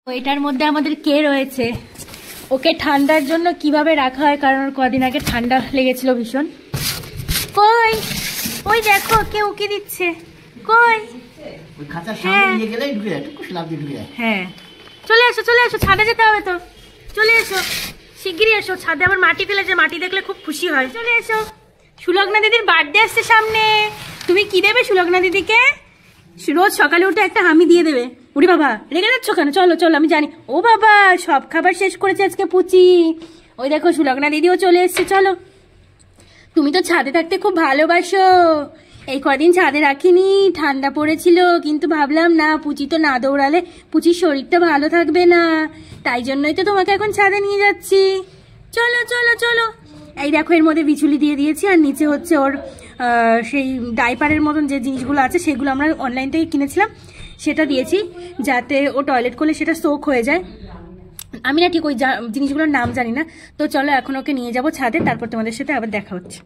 এটার মধ্যে আমাদের কে রয়েছে, ওকে ঠান্ডার জন্য কিভাবে রাখা হয়, কারণ ওর কদিন আগে ঠান্ডা লেগেছিল ভীষণ। কই ওই দেখো কে উকি দিচ্ছে, কই? হ্যাঁ চলে এসো চলে এসো, ছাদে যেতে হবে তো, চলে এসো শিগগিরই এসো। ছাদে আবার মাটি ফেলেছে, মাটি দেখলে খুব খুশি হয়। চলে এসো, সুলগ্না দিদির বার্থডে আসছে সামনে। তুমি কি দেবে সুলগ্না দিদিকে? রোজ সকালে উঠে একটা হামি দিয়ে দেবে। উড়ি বাবা রেগে যাচ্ছ কেন? চলো চলো, আমি জানি। ও বাবা সব খাবার শেষ করেছে আজকে পুচি। ওই দেখো সুলগ্না দিদিও চলে এসছে। চলো, তুমি তো ছাদে থাকতে খুব ভালোবাসো। এই কদিন ছাদে রাখিনি, ঠান্ডা পড়েছিল, কিন্তু ভাবলাম না পুচি তো না দৌড়ালে পুচির শরীরটা ভালো থাকবে না, তাই জন্যই তো তোমাকে এখন ছাদে নিয়ে যাচ্ছি। চলো চলো চলো। এই দেখো এর মধ্যে বিচুলি দিয়ে দিয়েছি, আর নিচে হচ্ছে ওর সেই ডাইপারের মতন যে জিনিসগুলো আছে সেগুলো আমরা অনলাইন থেকে কিনেছিলাম, সেটা দিয়েছি যাতে ও টয়লেট করলে সেটা সোক হয়ে যায়। আমি না ঠিক ওই জিনিসগুলোর নাম জানি না। তো চলো এখন ওকে নিয়ে যাবো ছাদে, তারপর তোমাদের সাথে আবার দেখা হচ্ছে।